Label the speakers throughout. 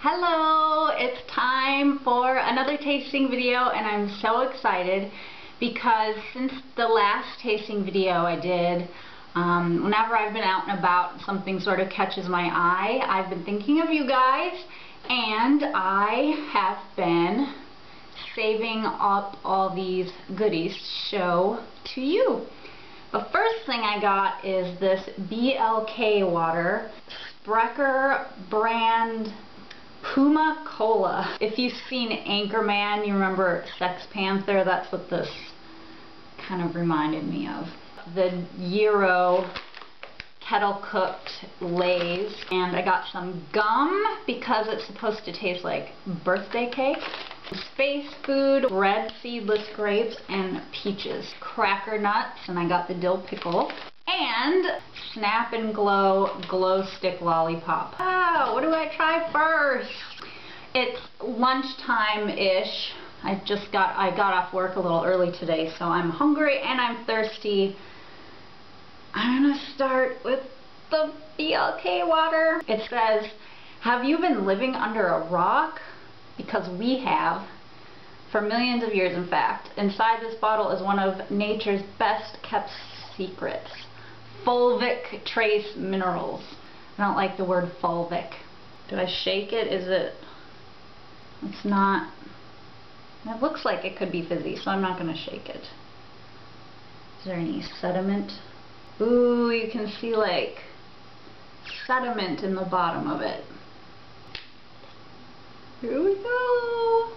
Speaker 1: Hello, it's time for another tasting video, and I'm so excited because since the last tasting video I did, whenever I've been out and about and something sort of catches my eye, I've been thinking of you guys, and I have been saving up all these goodies to show to you. The first thing I got is this BLK water, Sprecher brand Puma Kola. If you've seen Anchorman, you remember Sex Panther, that's what this kind of reminded me of. The Gyro Kettle Cooked Lays, and I got some gum because it's supposed to taste like birthday cake. Space food, red seedless grapes, and peaches. KRACKERNUTS, and I got the dill pickle. And Snap and glow stick lollipop. Oh, what do I try first? It's lunchtime-ish. I got off work a little early today, so I'm hungry and I'm thirsty. I'm gonna start with the BLK water. It says, "Have you been living under a rock? Because we have. For millions of years, in fact. Inside this bottle is one of nature's best kept secrets. Fulvic trace minerals." I don't like the word fulvic. Do I shake it? It's not. It looks like it could be fizzy, so I'm not going to shake it. Is there any sediment? Ooh, you can see like sediment in the bottom of it. Here we go.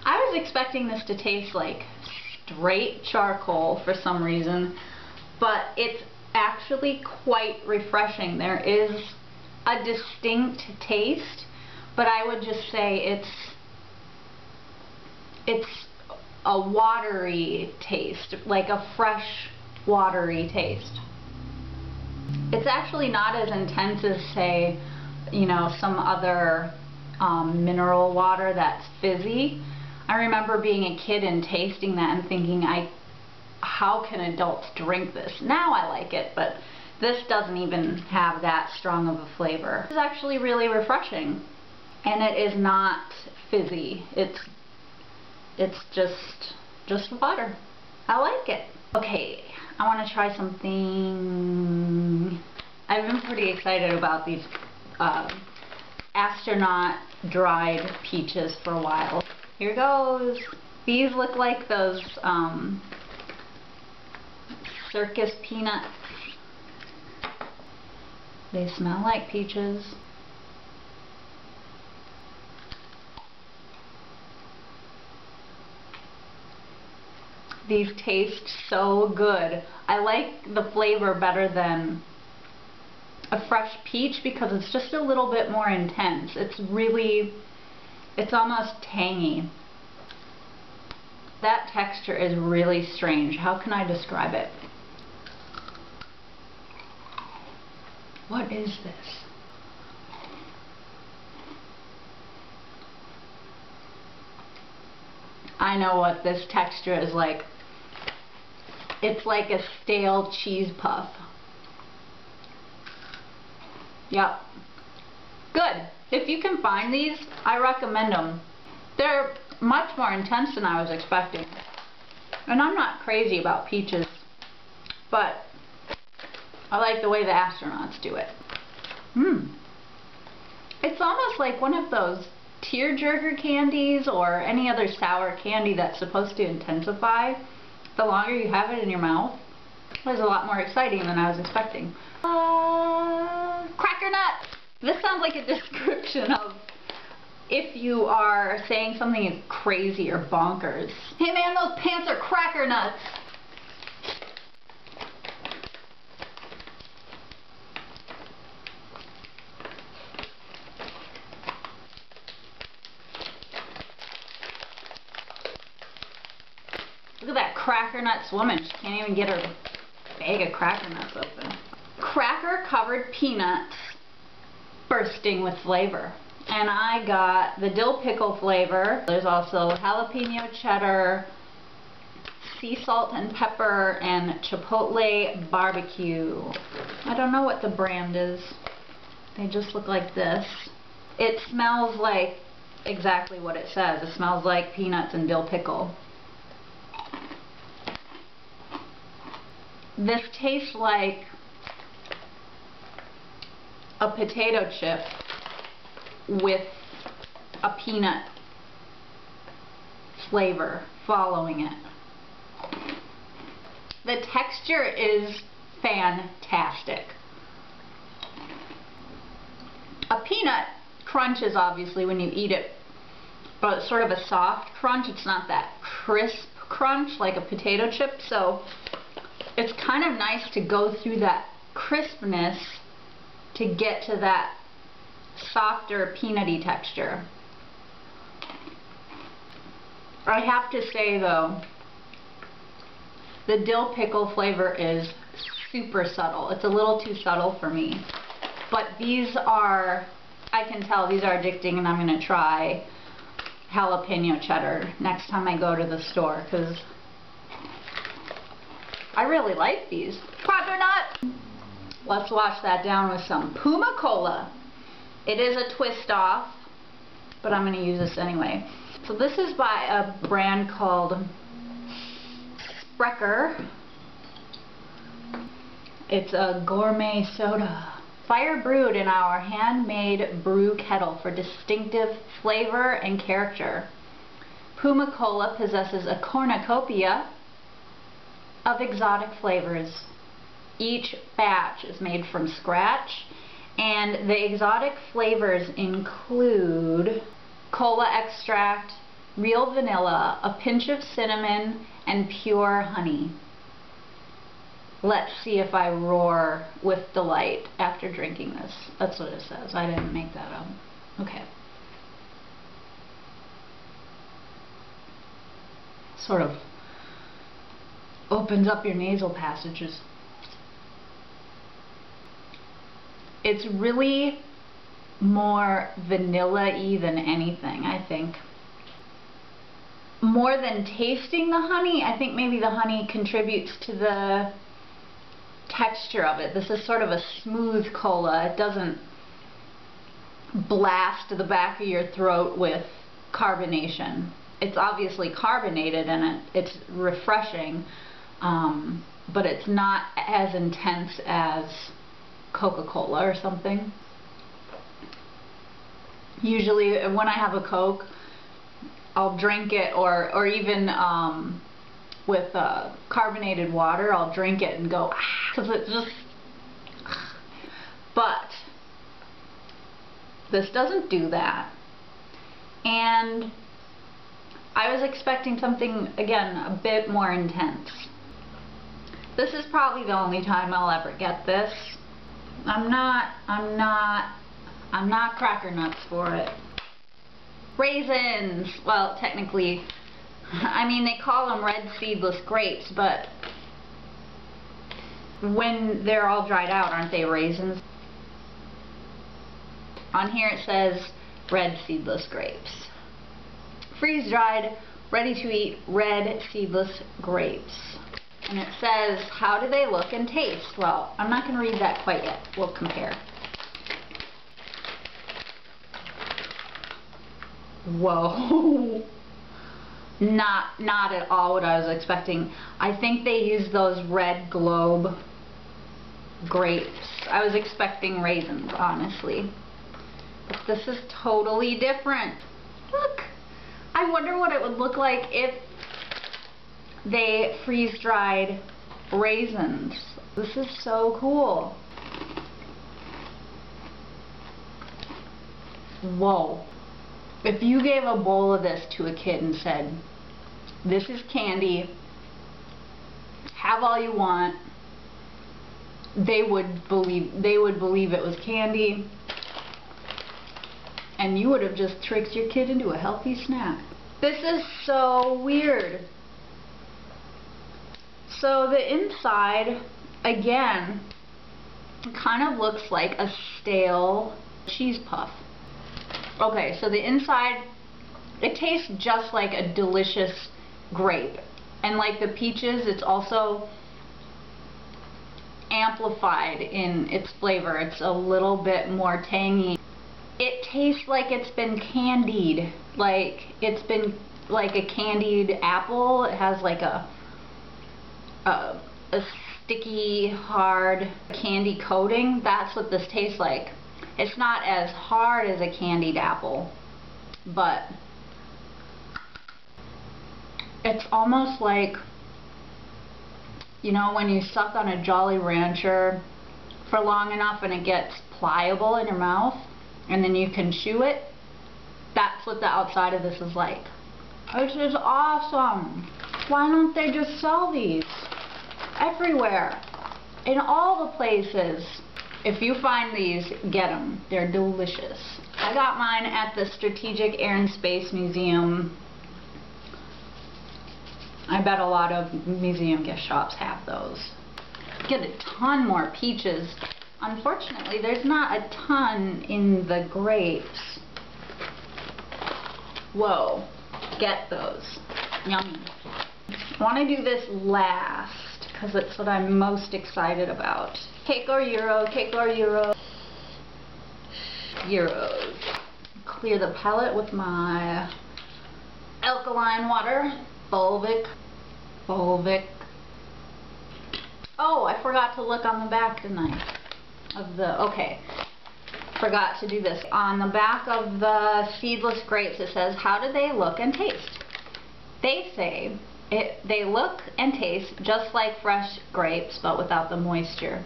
Speaker 1: I was expecting this to taste like straight charcoal for some reason, but it's actually quite refreshing. There is a distinct taste, but I would just say it's a watery taste, like a fresh watery taste. It's actually not as intense as, say, you know, some other mineral water that's fizzy. I remember being a kid and tasting that and thinking, how can adults drink this? Now I like it, but this doesn't even have that strong of a flavor. It's actually really refreshing, and it is not fizzy. It's just water. I like it. Okay, I want to try something. I've been pretty excited about these astronaut dried peaches for a while. Here goes. These look like those circus peanuts. They smell like peaches. These taste so good. I like the flavor better than a fresh peach because it's just a little bit more intense. It's almost tangy. That texture is really strange. How can I describe it? What is this? I know what this texture is like. It's like a stale cheese puff. Yep. Good. If you can find these, I recommend them. They're much more intense than I was expecting. And I'm not crazy about peaches, but I like the way the astronauts do it. It's almost like one of those tearjerker candies or any other sour candy that's supposed to intensify the longer you have it in your mouth. It was a lot more exciting than I was expecting. KRACKERNUTS! This sounds like a description of if you are saying something is crazy or bonkers. Hey man, those pants are KRACKERNUTS! Look at that KRACKERNUTS woman. She can't even get her bag of KRACKERNUTS open. Cracker covered peanuts bursting with flavor. And I got the dill pickle flavor. There's also jalapeno cheddar, sea salt and pepper and chipotle barbecue. I don't know what the brand is. They just look like this. It smells like exactly what it says. It smells like peanuts and dill pickle. This tastes like a potato chip with a peanut flavor following it. The texture is fantastic. A peanut crunches obviously when you eat it, but it's sort of a soft crunch. It's not that crisp crunch like a potato chip, so it's kind of nice to go through that crispness to get to that softer peanutty texture. I have to say though, the dill pickle flavor is super subtle. It's a little too subtle for me. But these are, I can tell these are addicting, and I'm going to try jalapeno cheddar next time I go to the store because I really like these. Cracker Nut! Let's wash that down with some Puma Kola. It is a twist off, but I'm going to use this anyway. So this is by a brand called Sprecher. It's a gourmet soda. Fire brewed in our handmade brew kettle for distinctive flavor and character. Puma Kola possesses a cornucopia of exotic flavors. Each batch is made from scratch, and the exotic flavors include cola extract, real vanilla, a pinch of cinnamon, and pure honey. Let's see if I roar with delight after drinking this. That's what it says. I didn't make that up. Okay. Sort of opens up your nasal passages. It's really more vanilla-y than anything, I think. More than tasting the honey, I think maybe the honey contributes to the texture of it. This is sort of a smooth cola. It doesn't blast the back of your throat with carbonation. It's obviously carbonated and it's refreshing, but it's not as intense as Coca-Cola or something. Usually when I have a Coke, I'll drink it, or even with carbonated water, I'll drink it and go, because it's just, but this doesn't do that. And I was expecting something, again, a bit more intense. This is probably the only time I'll ever get this. I'm not cracker nuts for it. Raisins! Well, technically, I mean, they call them red seedless grapes, but when they're all dried out, aren't they raisins? On here it says red seedless grapes. Freeze-dried, ready-to-eat red seedless grapes. And it says, how do they look and taste? Well, I'm not going to read that quite yet. We'll compare. Whoa. Not at all what I was expecting. I think they use those red globe grapes. I was expecting raisins, honestly. But this is totally different. Look! I wonder what it would look like if they freeze-dried raisins. This is so cool. Whoa. If you gave a bowl of this to a kid and said, this is candy, have all you want, they would believe it was candy, and you would have just tricked your kid into a healthy snack. This is so weird. So the inside, again, kind of looks like a stale cheese puff. Okay, so the inside, it tastes just like a delicious grape. And like the peaches, it's also amplified in its flavor. It's a little bit more tangy. It tastes like it's been candied. Like it's been like a candied apple. It has like a sticky, hard candy coating. That's what this tastes like. It's not as hard as a candied apple, but it's almost like, you know, when you suck on a Jolly Rancher for long enough and it gets pliable in your mouth and then you can chew it. That's what the outside of this is like. This is awesome. Why don't they just sell these everywhere, in all the places? If you find these, get them. They're delicious. I got mine at the Strategic Air and Space Museum. I bet a lot of museum gift shops have those. Get a ton more peaches. Unfortunately, there's not a ton in the grapes. Whoa, get those. Yummy. I want to do this last because it's what I'm most excited about. Cake or gyro, cake or gyro. Gyros. Clear the palette with my alkaline water. Volvic. Oh, I forgot to look on the back, didn't I? Okay. Forgot to do this. On the back of the seedless grapes, it says, how do they look and taste? They say they look and taste just like fresh grapes, but without the moisture.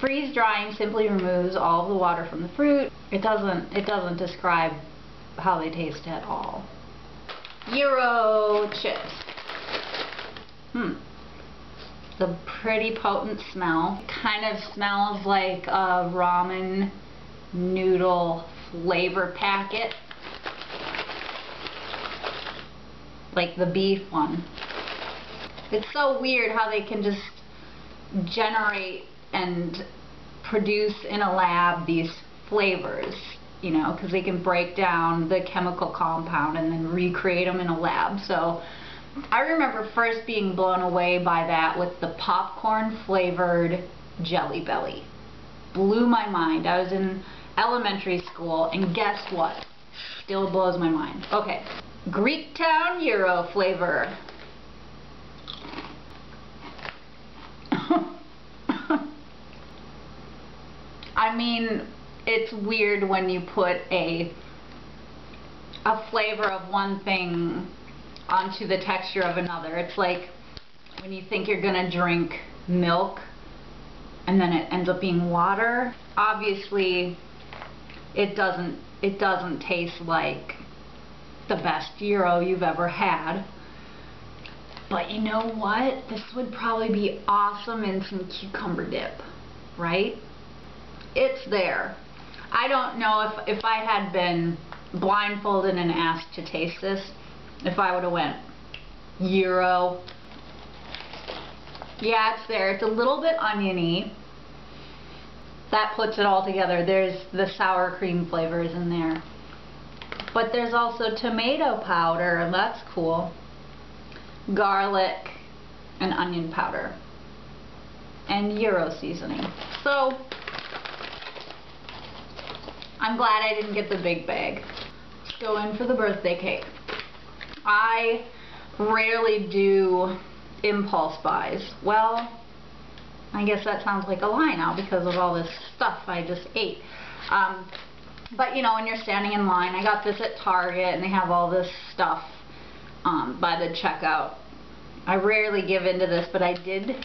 Speaker 1: Freeze drying simply removes all of the water from the fruit. It doesn't describe how they taste at all. Gyro chips. The pretty potent smell. It kind of smells like a ramen noodle flavor packet. Like the beef one. It's so weird how they can just generate and produce in a lab these flavors, you know, because they can break down the chemical compound and then recreate them in a lab. So I remember first being blown away by that with the popcorn flavored Jelly Belly. Blew my mind. I was in elementary school and guess what? Still blows my mind. Okay. Greektown Gyro flavor. I mean, it's weird when you put a flavor of one thing onto the texture of another. It's like when you think you're gonna drink milk and then it ends up being water. Obviously, it doesn't taste like the best gyro you've ever had. But you know what? This would probably be awesome in some cucumber dip, right? It's there. I don't know if I had been blindfolded and asked to taste this, if I would have went gyro. Yeah, it's there. It's a little bit oniony. That puts it all together. There's the sour cream flavors in there. But there's also tomato powder, and that's cool. Garlic and onion powder. And gyro seasoning. So I'm glad I didn't get the big bag. Let's go in for the birthday cake. I rarely do impulse buys. Well, I guess that sounds like a lie now because of all this stuff I just ate. But you know, when you're standing in line, I got this at Target and they have all this stuff by the checkout. I rarely give into this, but I did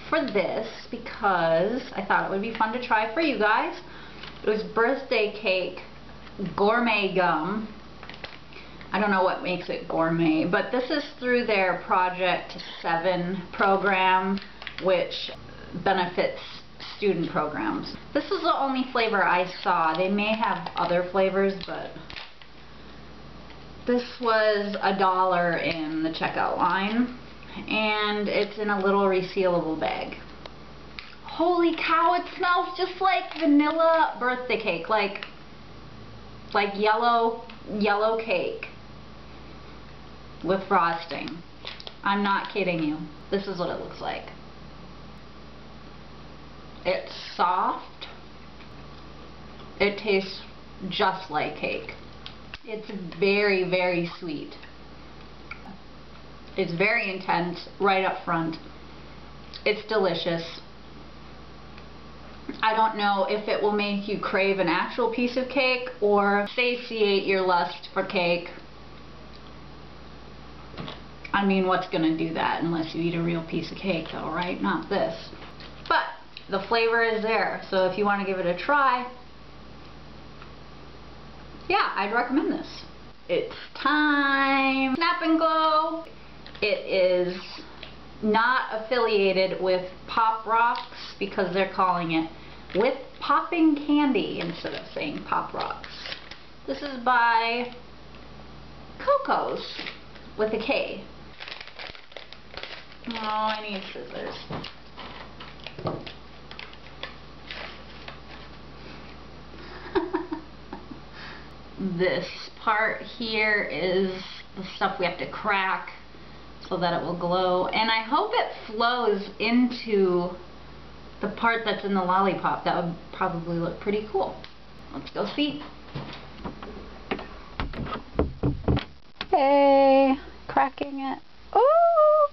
Speaker 1: for this because I thought it would be fun to try for you guys. It was birthday cake gourmet gum. I don't know what makes it gourmet, but this is through their Project 7 program, which benefits student programs. This is the only flavor I saw. They may have other flavors, but this was $1 in the checkout line, and it's in a little resealable bag. Holy cow, it smells just like vanilla birthday cake, like yellow cake with frosting. I'm not kidding you. This is what it looks like. It's soft. It tastes just like cake. It's very, very sweet. It's very intense right up front. It's delicious. I don't know if it will make you crave an actual piece of cake or satiate your lust for cake. I mean, what's gonna do that unless you eat a real piece of cake though, right? Not this. But the flavor is there, so if you want to give it a try, yeah, I'd recommend this. It's time. Snap and Glow. It is not affiliated with Pop Rocks because they're calling it With Popping Candy instead of saying Pop Rocks. This is by KoKo's with a K. Oh, I need scissors. This part here is the stuff we have to crack so that it will glow, and I hope it flows into the part that's in the lollipop. That would probably look pretty cool. Let's go see. Hey, cracking it. Ooh!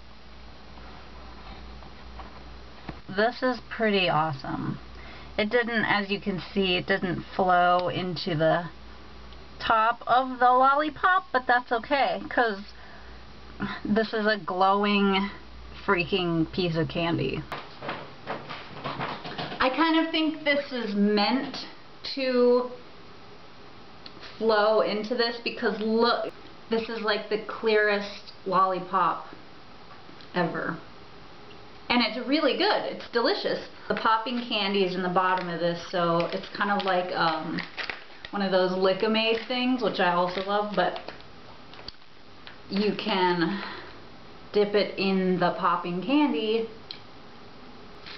Speaker 1: This is pretty awesome. It didn't, as you can see, it didn't flow into the top of the lollipop, but that's okay because this is a glowing freaking piece of candy. I kind of think this is meant to flow into this because look, this is like the clearest lollipop ever. And it's really good. It's delicious. The popping candy is in the bottom of this, so it's kind of like one of those lick-a-made things, which I also love, but you can dip it in the popping candy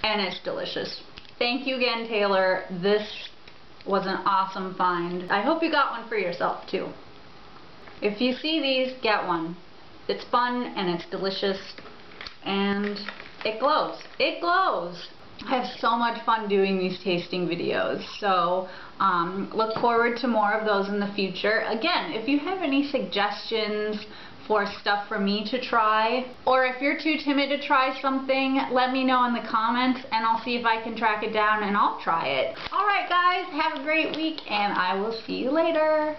Speaker 1: and it's delicious. Thank you again, Taylor. This was an awesome find. I hope you got one for yourself too. If you see these, get one. It's fun and it's delicious and it glows. It glows. I have so much fun doing these tasting videos, so look forward to more of those in the future. Again, if you have any suggestions for stuff for me to try, or if you're too timid to try something, let me know in the comments and I'll see if I can track it down and I'll try it. Alright guys, have a great week and I will see you later.